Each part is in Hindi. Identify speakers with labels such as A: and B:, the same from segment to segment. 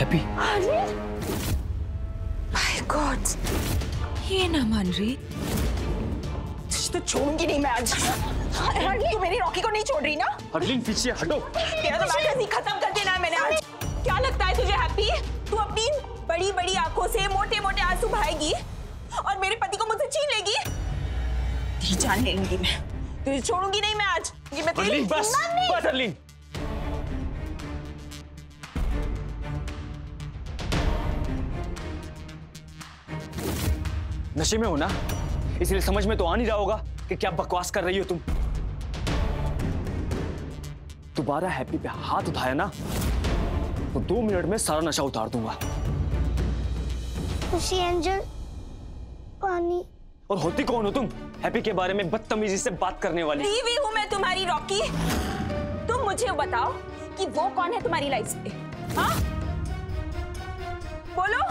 A: हैप्पी।
B: अरे माय गॉड, ये ना मान रही। तो छोड़ूंगी नहीं मैं आज। तू मेरी रॉकी को नहीं छोड़ रही ना?
A: हरलीन पीछे हटो।
B: तेरा तो मैटर नहीं, खत्म कर देना है मैंने आज। क्या लगता है तुझे हैप्पी? तू अपनी बड़ी बड़ी आंखों से मोटे मोटे आंसू बहाएगी और मेरे पति को मुझसे छीन लेगी? तेरी जान ले लूंगी मैं, तुझे छोड़ूंगी नहीं मैं आज। ये मैं तेरी
A: बस बस हरलीन। नशे में हो ना, इसलिए समझ में तो आ नहीं रहा होगा कि क्या बकवास कर रही हो तुम। दोबारा हैप्पी पे हाथ उठाया ना तो 2 मिनट में सारा नशा उतार दूंगा।
C: खुशी एंजल, पानी।
A: और होती कौन हो तुम हैप्पी के बारे में बदतमीजी से बात करने वाली?
B: बीवी हूँ मैं तुम्हारी रॉकी। तुम मुझे बताओ कि वो कौन है तुम्हारी लाइफ में? हाँ बोलो।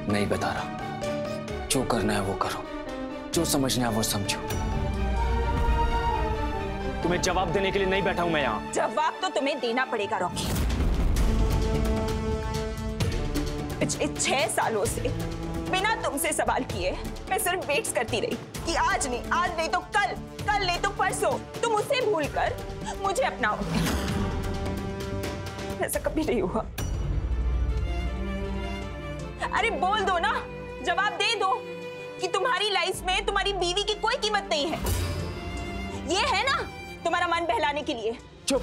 A: नहीं बता रहा। जो करना है वो करो, जो समझना है वो समझो। तुम्हें जवाब देने के लिए नहीं बैठा हूं मैं यहाँ।
B: जवाब तो तुम्हें देना पड़ेगा रॉकी। पिछले 6 सालों से बिना तुमसे सवाल किए मैं सिर्फ वेट्स करती रही कि आज नहीं तो कल, कल नहीं तो परसों तुम उसे भूलकर मुझे अपनाओगे। ऐसा कभी नहीं हुआ। अरे बोल दो ना, जवाब दे दो कि तुम्हारी लाइफ में तुम्हारी बीवी की कोई कीमत नहीं है। ये है ना तुम्हारा मन बहलाने के लिए।
A: चुप,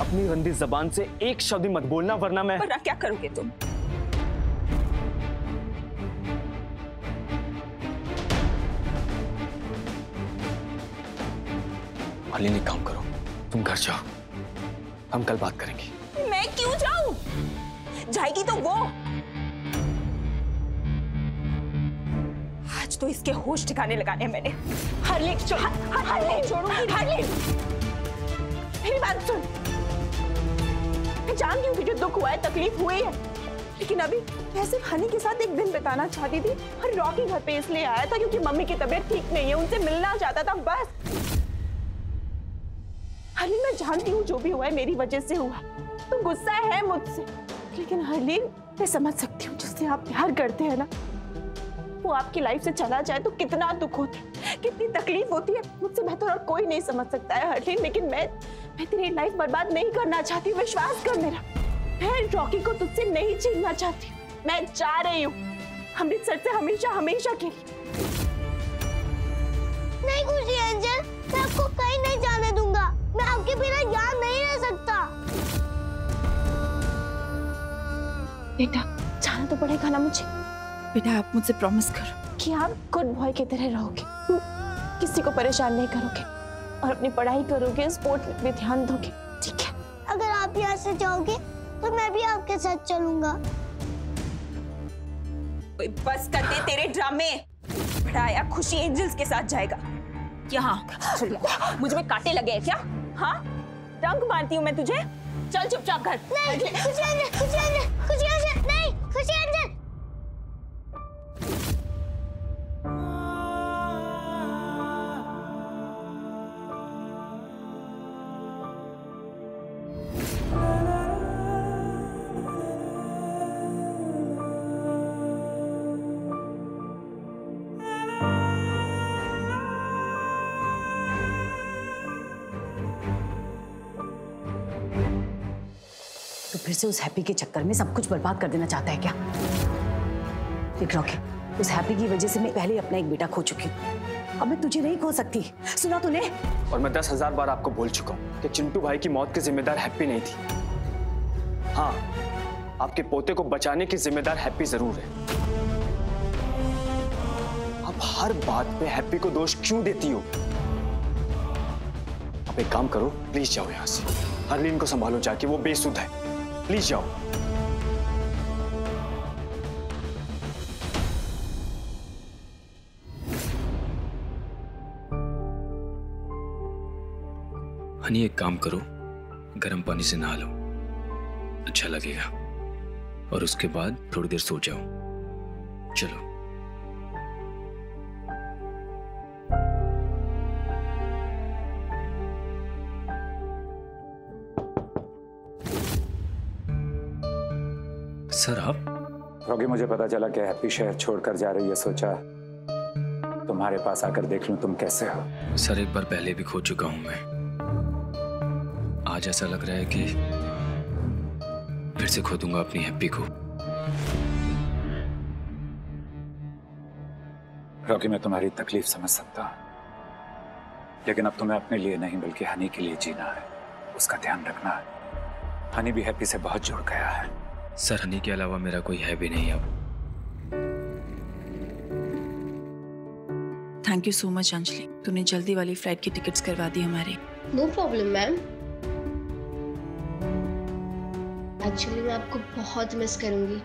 A: अपनी गंदी जबान से एक शब्द मत बोलना वरना मैं।
B: वरना क्या करोगे तुम?
A: हरलीन एक काम करो, तुम घर जाओ, हम कल बात करेंगे।
B: मैं क्यों जाऊं? जाएगी तो वो। आज तो इसके होश ठिकाने लगाने मैंने। हरलीन छोड़ूंगी। हरलीन मेरी बात सुन। मैं जानती हूँ कि जो दुख हुआ है, तकलीफ हुई है, लेकिन अभी मैं सिर्फ हनी के साथ एक दिन बिताना चाहती थी और रॉकी घर पे इसलिए आया था क्योंकि मम्मी की तबीयत ठीक नहीं है, उनसे मिलना चाहता था बस। हरलीन मैं जानती हूँ जो भी हुआ है मेरी वजह से हुआ। तुम गुस्सा है मुझसे, लेकिन हरलीन मैं समझ सकती हूँ जिससे आप प्यार करते हैं ना, वो आपकी लाइफ से चला जाए तो कितना दुख होता है, कितनी तकलीफ होती है। मुझसे बेहतर और कोई नहीं समझ सकता है हरलीन, लेकिन मैं तेरी लाइफ बर्बाद नहीं करना चाहती। विश्वास कर मेरा, मैं रॉकी को तुझसे नहीं छीनना चाहती। मैं जा रही हूँ अमृतसर से हमेशा हमेशा के लिए।
C: नहीं खुशी एंजल, मैं आपको कहीं नहीं जाने दूंगा। मैं आपके बिना यहाँ नहीं रह सकता।
B: बेटा जाना तो पड़ेगा ना मुझे। बेटा आप मुझसे प्रॉमिस करो कि आप गुड बॉय की तरह रहोगे, किसी को परेशान नहीं करोगे और अपनी पढ़ाई करोगे, स्पोर्ट में भी ध्यान दोगे, ठीक है?
C: अगर आप यहाँ से जाओगे तो मैं भी आपके साथ चलूंगा।
B: बस कर दे तेरे ड्रामे। बढ़ाया खुशी एंजल्स के साथ जाएगा। यहाँ मुझे में कांटे लगे हैं क्या? हाँ डंक मारती हूँ मैं तुझे। चल चुपचाप घर।
C: नहीं खुशी एंजल, खुशी एंजल, खुशी एंजल, नहीं खुशी एंजल।
D: तो फिर से उस हैप्पी के चक्कर में सब कुछ बर्बाद कर देना चाहता है क्या? देख रॉकी, उस हैप्पी की वजह से मैं पहले ही अपना एक बेटा खो चुकी हूँ। अब मैं तुझे नहीं खो सकती, सुना तूने?
A: और मैं 10,000 बार आपको बोल चुका हूँ कि चिंटू भाई की मौत की जिम्मेदार हैप्पी नहीं थी। हाँ, आपके पोते को बचाने की जिम्मेदार हैप्पी जरूर है। आप हर बात पे हैप्पी को दोष क्यों देती हो? आप एक काम करो, प्लीज जाओ यहाँ से। हरलीन को संभालो जाके, वो बेसुध है। प्लीज जाओ।
E: हनी एक काम करो, गर्म पानी से नहा लो, अच्छा लगेगा। और उसके बाद थोड़ी देर सो जाओ। चलो। सर आप?
F: क्योंकि मुझे पता चला कि हैप्पी शहर छोड़कर जा रही है, सोचा तुम्हारे पास आकर देख लूं तुम कैसे हो।
E: सर एक बार पहले भी खो चुका हूं मैं। आज ऐसा लग रहा है कि फिर से खो दूंगा अपनी हैप्पी को।
F: क्योंकि मैं तुम्हारी तकलीफ समझ सकता हूं, लेकिन अब तुम्हें अपने लिए नहीं बल्कि हनी के लिए जीना है, उसका ध्यान रखना है। हनी भी हैप्पी से बहुत जुड़ गया है।
E: सर हनी के अलावा मेरा कोई है भी नहीं अब।
G: Thank you so much Anjali, तूने जल्दी वाली फ्लाइट की टिकट्स करवा दी हमारी।
H: No problem ma'am. एक्चुअली मैं आपको बहुत मिस करूंगी।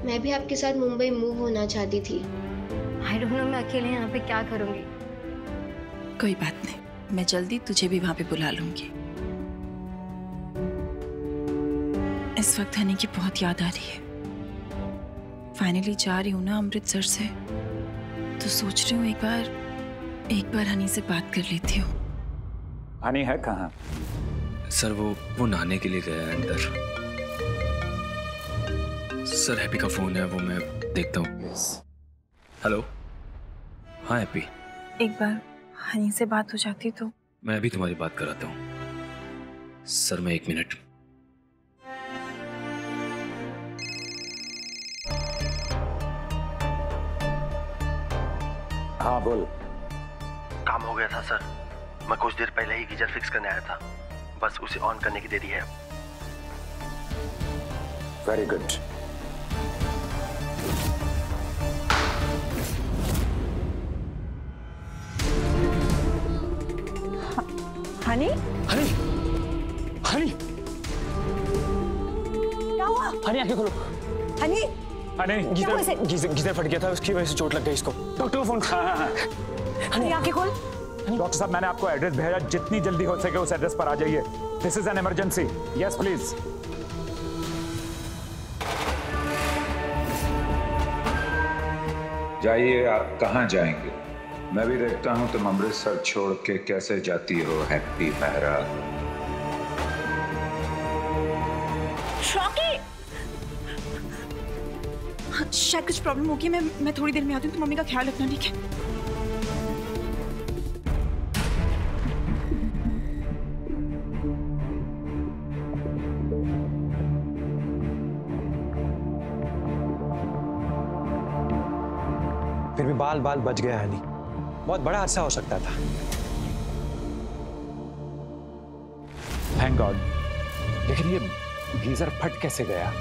H: मैं भी आपके साथ मुंबई मूव होना चाहती थी।
I: आई डोंट नो मैं अकेले यहाँ पे क्या करूंगी।
G: कोई बात नहीं, मैं जल्दी तुझे भी वहां पे बुला लूंगी। इस वक्त हनी की बहुत याद आ रही है। फाइनली जा रही हूँ ना अमृतसर से, तो सोच रही हूँ एक बार हनी से बात कर लेती हूँ।
F: हनी है कहाँ?
E: सर वो नहाने के लिए गया है अंदर। सर हैप्पी का फोन है, वो मैं देखता हूँ। हेलो, हाँ हैप्पी।
G: एक बार हनी से बात हो जाती तो।
E: मैं अभी तुम्हारी बात कराता हूँ। सर मैं 1 मिनट।
F: हाँ बोल।
J: काम हो गया था सर, मैं कुछ देर पहले ही गीजर फिक्स करने आया था, बस उसे ऑन करने की देरी है।
F: Very good.
B: Honey?
A: Honey, honey,
B: क्या हुआ?
A: हनी आंखें खोलो।
B: हनी?
F: हनी
A: गीजर फट गया था, उसकी वजह से चोट लग गई इसको। डॉक्टर को फोन।
B: हनी आंखें खोल।
F: डॉक्टर साहब मैंने आपको एड्रेस भेजा, जितनी जल्दी हो सके उस एड्रेस पर आ जाइए। This is an emergency. Yes please.
K: जाइए, आप कहाँ जाएंगे? मैं भी देखता हूँ तुम अमृतसर छोड़ के कैसे जाती हो हैप्पी मेहरा।
G: शायद कुछ प्रॉब्लम होगी, मैं थोड़ी देर में आती हूँ, तो मम्मी का ख्याल रखना, ठीक है?
L: फिर भी बाल बच गया हनी, बहुत बड़ा हादसा हो सकता था।
F: Thank God. लेकिन ये गीजर फट कैसे गया?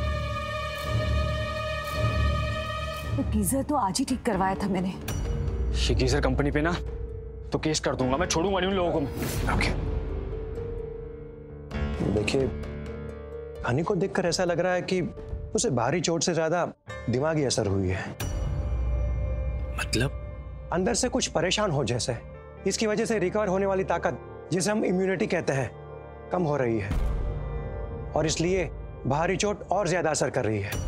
D: तो गीजर तो आज ही ठीक करवाया था मैंने।
A: ये गीजर कंपनी पे ना तो केस कर दूंगा, मैं छोड़ूंगा नहीं उन लोगों को।
F: ओके।
L: देखिए, हनी को देखकर ऐसा लग रहा है कि उसे भारी चोट से ज्यादा दिमागी असर हुई है।
E: मतलब?
L: अंदर से कुछ परेशान हो जैसे। इसकी वजह से रिकवर होने वाली ताकत, जिसे हम इम्यूनिटी कहते हैं, कम हो रही है और इसलिए भारी चोट और ज्यादा असर कर रही है।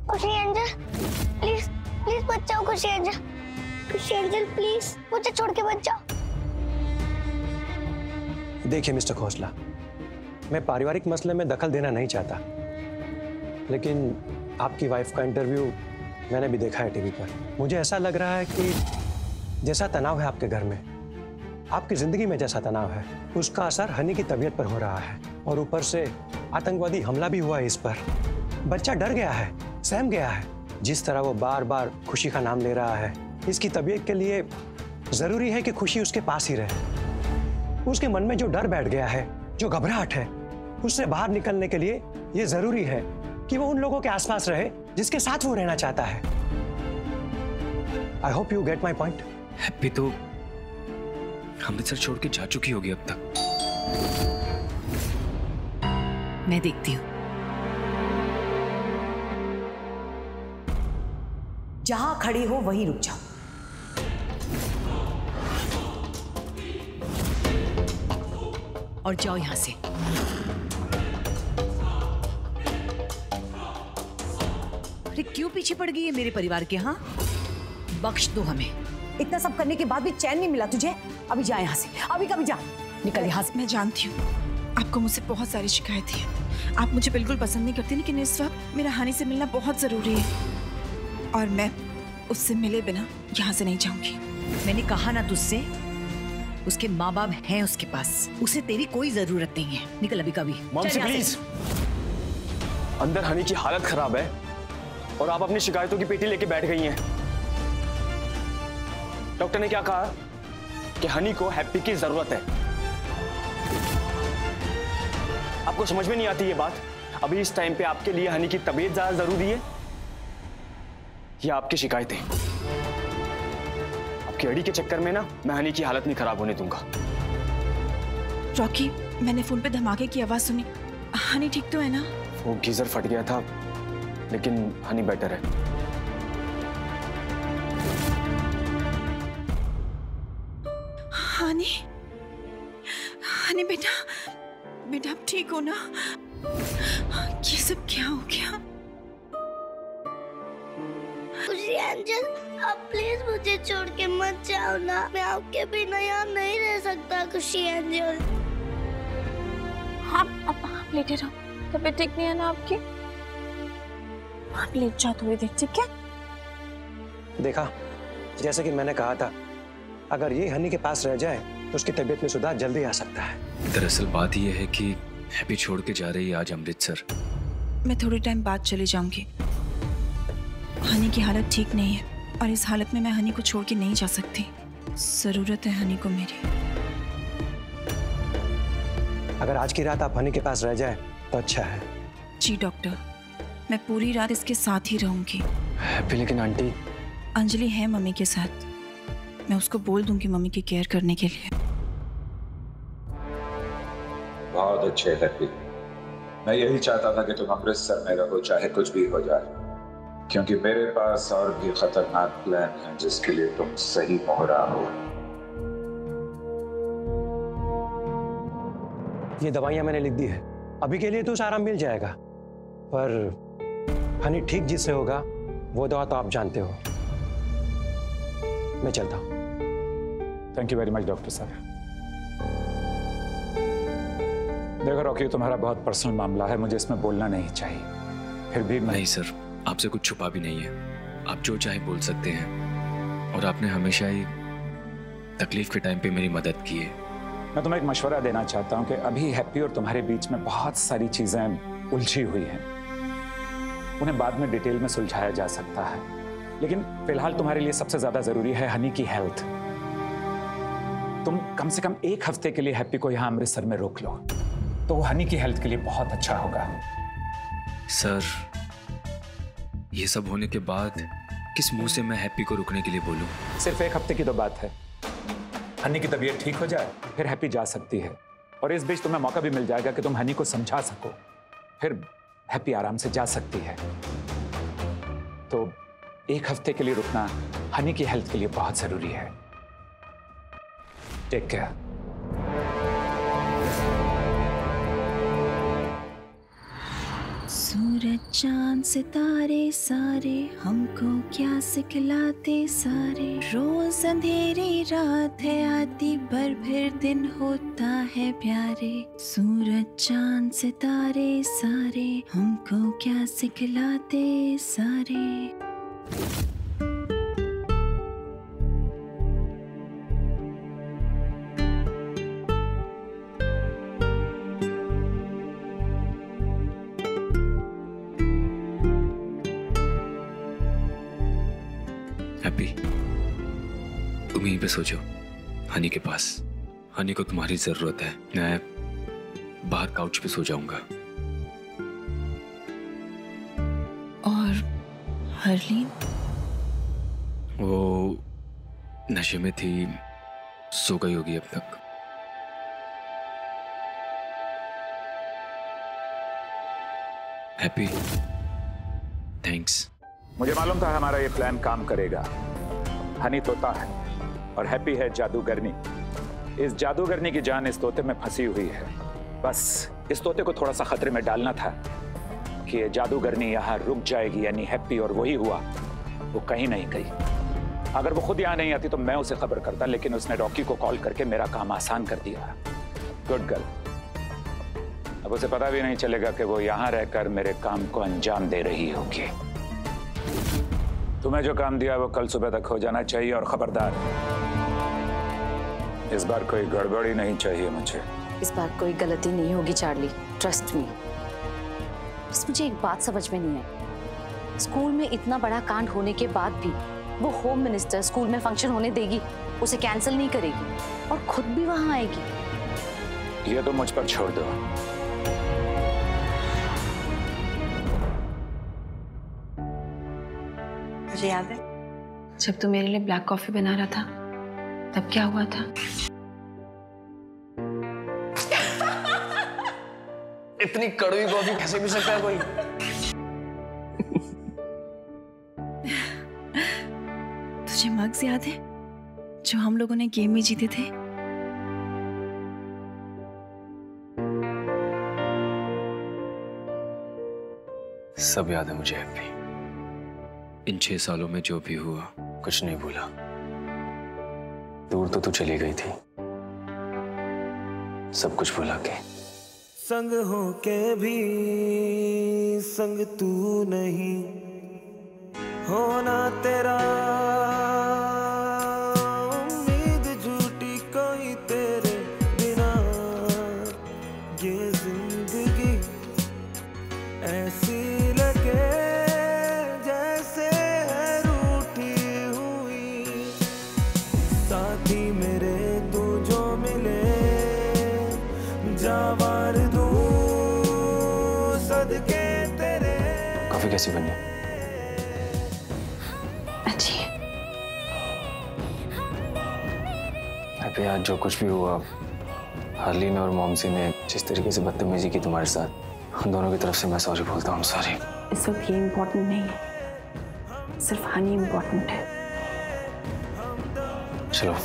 C: खुशी एंजल, प्लीज प्लीज बच जाओ। खुशी एंजल, खुशी एंजल प्लीज मुझे छोड़ के बच जाओ।
L: देखिए मिस्टर खोसला, मैं पारिवारिक मसले में दखल देना नहीं चाहता, लेकिन आपकी वाइफ का इंटरव्यू मैंने भी देखा है टीवी पर। मुझे ऐसा लग रहा है कि जैसा तनाव है आपके घर में, आपकी जिंदगी में जैसा तनाव है, उसका असर हनी की तबीयत पर हो रहा है। और ऊपर से आतंकवादी हमला भी हुआ है इस पर। बच्चा डर गया है, सहम गया है। जिस तरह वो बार बार खुशी का नाम ले रहा है, इसकी तबीयत के लिए जरूरी है कि खुशी उसके पास ही रहे। उसके मन में जो डर बैठ गया है, जो घबराहट है, उससे बाहर निकलने के लिए ये जरूरी है कि वो उन लोगों के आसपास रहे जिसके साथ वो रहना चाहता है। I hope you get my point.
E: Happy तो अमृतसर छोड़ के जा चुकी होगी अब तक।
D: मैं देखती हूँ। जहां खड़ी हो वहीं रुक जाओ। और जाओ यहां से। अरे क्यों पीछे पड़ गई है मेरे परिवार के? हाँ, बख्श दो हमें। इतना सब करने के बाद भी चैन नहीं मिला तुझे? अभी जा यहां से, अभी कभी जा, निकल यहां से।
G: मैं जानती हूँ आपको मुझसे बहुत सारी शिकायतें हैं, आप मुझे बिल्कुल पसंद नहीं करती, लेकिन इस वक्त मेरा हनी से मिलना बहुत जरूरी है और मैं उससे मिले बिना यहाँ से नहीं जाऊंगी।
D: मैंने कहा ना तुझसे, उसके माँ बाप हैं उसके पास, उसे तेरी कोई जरूरत नहीं है। निकल अभी कभी।
A: मॉम से प्लीज। अंदर हनी की हालत खराब है और आप अपनी शिकायतों की पेटी लेके बैठ गई हैं। डॉक्टर ने क्या कहा कि हनी को हैप्पी की जरूरत है। आपको समझ में नहीं आती ये बात? अभी इस टाइम पे आपके लिए हनी की तबीयत ज्यादा जरूरी है या आपकी शिकायतें? आपकी अड़ी के चक्कर में ना मैं हनी की हालत नहीं खराब होने दूंगा।
G: रॉकी, मैंने फोन पे धमाके की आवाज सुनी। हनी ठीक तो है ना?
A: वो गीजर फट गया था, लेकिन हनी बेटर है।
G: हनी, हनी बेटा, बेटा आप ठीक हो ना? ये सब क्या हो गया?
C: खुशी एंजल, आप प्लीज मुझे छोड़ के मत जाओ ना। मैं आपके बिना यहाँ नहीं रह सकता खुशी एंजल।
B: आप लेटे रहो, तबीयत ठीक नहीं है ना आपकी? आप लेट जाओ थोड़ी देर, ठीक है?
L: देखा, जैसे कि मैंने कहा था, अगर ये हनी के पास रह जाए तो उसकी तबीयत में सुधार जल्दी आ सकता है।
E: दरअसल बात यह है कि हैप्पी छोड़ के जा रही है आज अमृतसर।
G: मैं थोड़ी टाइम बाद चली जाऊंगी। हनी की हालत ठीक नहीं है और इस हालत में मैं हनी को छोड़ के नहीं जा सकती। जरूरत है हनी को मेरी।
L: अगर आज की रात आप हनी के पास रह जाए तो अच्छा है।
G: जी डॉक्टर, मैं पूरी रात इसके साथ ही रहूंगी।
A: हैप्पी, लेकिन आंटी।
G: अंजलि है मम्मी के साथ, मैं उसको बोल दूंगी मम्मी की केयर करने के लिए।
K: बहुत अच्छे हैप्पी। मैं यही चाहता था कि तुम अमृतसर में रहो, चाहे कुछ भी हो जाए, क्योंकि मेरे पास और भी खतरनाक प्लान है जिसके लिए तुम सही मोहरा हो।
L: ये दवाइयां मैंने लिख दी है, अभी के लिए तो उसे आराम मिल जाएगा, पर हनी ठीक जिससे होगा वो दवा तो आप जानते हो। मैं चलता हूं।
F: Thank you very much doctor साहब। देखो रॉकी, तुम्हारा बहुत पर्सनल मामला है, मुझे इसमें बोलना नहीं चाहिए, फिर भी
E: नहीं सर, आपसे कुछ छुपा भी नहीं है। आप जो चाहे बोल सकते हैं और आपने हमेशा ही तकलीफ के टाइम पे मेरी मदद की है।
F: मैं तुम्हें एक मशवरा देना चाहता हूँ कि अभी हैप्पी और तुम्हारे बीच में बहुत सारी चीजें उलझी हुई हैं, उन्हें बाद में डिटेल में सुलझाया जा सकता है, लेकिन फिलहाल तुम्हारे लिए सबसे ज्यादा जरूरी है हनी की हेल्थ। तुम कम से कम एक हफ्ते के लिए हैप्पी को यहाँ अमृतसर में रोक लो, तो वो हनी की हेल्थ के लिए बहुत अच्छा होगा।
E: सर, ये सब होने के बाद किस मुंह से मैं हैप्पी को रुकने के लिए बोलूं?
F: सिर्फ एक हफ्ते की तो बात है। हनी की तबीयत ठीक हो जाए फिर हैप्पी जा सकती है, और इस बीच तुम्हें मौका भी मिल जाएगा कि तुम हनी को समझा सको, फिर हैप्पी आराम से जा सकती है। तो एक हफ्ते के लिए रुकना हनी की हेल्थ के लिए बहुत जरूरी है। Take care.
G: सूरज चांद सितारे सारे हमको क्या सिखलाते सारे, रोज अंधेरी रात है आती पर फिर दिन होता है प्यारे। सूरज चांद सितारे सारे हमको क्या सिखलाते सारे।
E: हैप्पी, तुम यहीं पे सो जाओ, हनी के पास। हनी को तुम्हारी जरूरत है। मैं बाहर काउच पे सो जाऊंगा।
G: और हरलीन?
E: वो नशे में थी, सो गई होगी अब तक। Happy, thanks.
F: मुझे मालूम था हमारा ये प्लान काम करेगा। हनी तोता है और हैप्पी है जादूगरनी। इस जादूगरनी की जान इस तोते में फंसी हुई है। बस इस तोते को थोड़ा सा खतरे में डालना था कि ये जादूगरनी यहाँ रुक जाएगी, यानी हैप्पी, और वही हुआ, वो कहीं नहीं गई। अगर वो खुद यहाँ नहीं आती तो मैं उसे खबर करता, लेकिन उसने रॉकी को कॉल करके मेरा काम आसान कर दिया। Good girl. अब उसे पता भी नहीं चलेगा कि वो यहाँ रहकर मेरे काम को अंजाम दे रही होगी। तुम्हें जो काम दिया वो कल सुबह तक हो जाना चाहिए, और खबरदार, इस बार कोई गड़बड़ी नहीं चाहिए मुझे।
D: इस बार कोई गलती नहीं होगी चार्ली, ट्रस्ट मी। बस मुझे एक बात समझ में नहीं आई, स्कूल में इतना बड़ा कांड होने के बाद भी वो होम मिनिस्टर स्कूल में फंक्शन होने देगी, उसे कैंसिल नहीं करेगी और खुद भी वहां आएगी।
F: ये तो मुझ पर छोड़ दो।
G: मुझे याद है जब तू मेरे लिए ब्लैक कॉफी बना रहा था, तब क्या हुआ था?
E: इतनी कड़वी कॉफी कैसे पी सकता है कोई?
G: तुझे मग्स याद है जो हम लोगों ने गेम में जीते थे?
E: सब याद है मुझे हैप्पी। इन 6 सालों में जो भी हुआ कुछ नहीं भूला। दूर तो तू चली गई थी, सब कुछ भुला के।
M: संग हो के भी संग तू नहीं होना तेरा, उम्मीद झूठी कोई तेरे बिना, ये जिंदगी ऐसी लगे जैसे है रूठी हुई। साथी मेरे तू जो मिले जावार दूं सदके तेरे।
E: कॉफी कैसी बनी?
G: अच्छी है।
E: हैप्पी, आज जो कुछ भी हुआ, हरलीन और मॉमसी ने जिस तरीके से बदतमीजी की तुम्हारे साथ, उन दोनों की तरफ से मैं सॉरी बोलता हूँ। सॉरी।
G: इस वक्त ये इम्पोर्टेंट नहीं है, सिर्फ हनी इम्पोर्टेंट है।
E: चलो,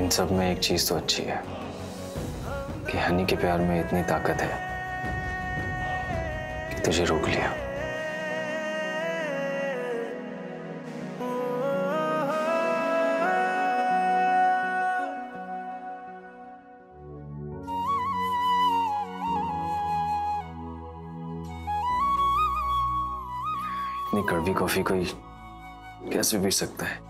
E: इन सब में एक चीज तो अच्छी है कि हनी के प्यार में इतनी ताकत है कि तुझे रोक लिया। इतनी कड़वी कॉफी कोई कैसे पी सकता है?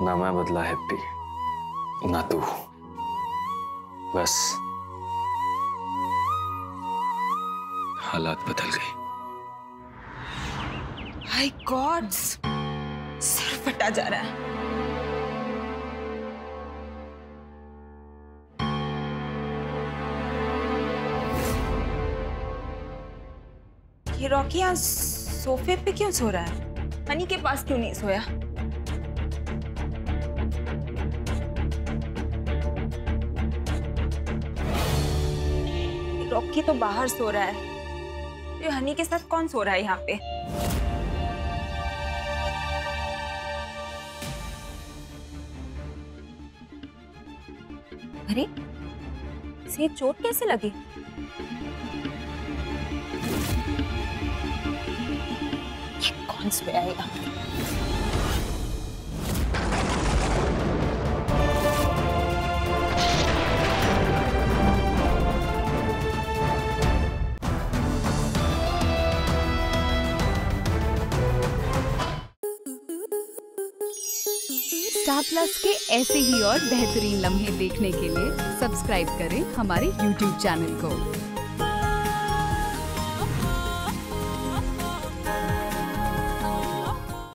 E: ना मैं बदला हैप्पी, ना तू। बस हालात बदल गए।
G: माय गॉड, सिर फटा जा रहा है। ये रॉकी यहाँ सोफे पे क्यों सो रहा है? हनी के पास क्यों नहीं सोया? रॉकी तो बाहर सो रहा है, ये हनी के साथ कौन सो रहा है यहाँ पे? अरे, इसे चोट कैसे लगी? ये कौन सोया है यहाँ पे?
N: स्टार प्लस के ऐसे ही और बेहतरीन लम्हे देखने के लिए सब्सक्राइब करें हमारे YouTube चैनल को।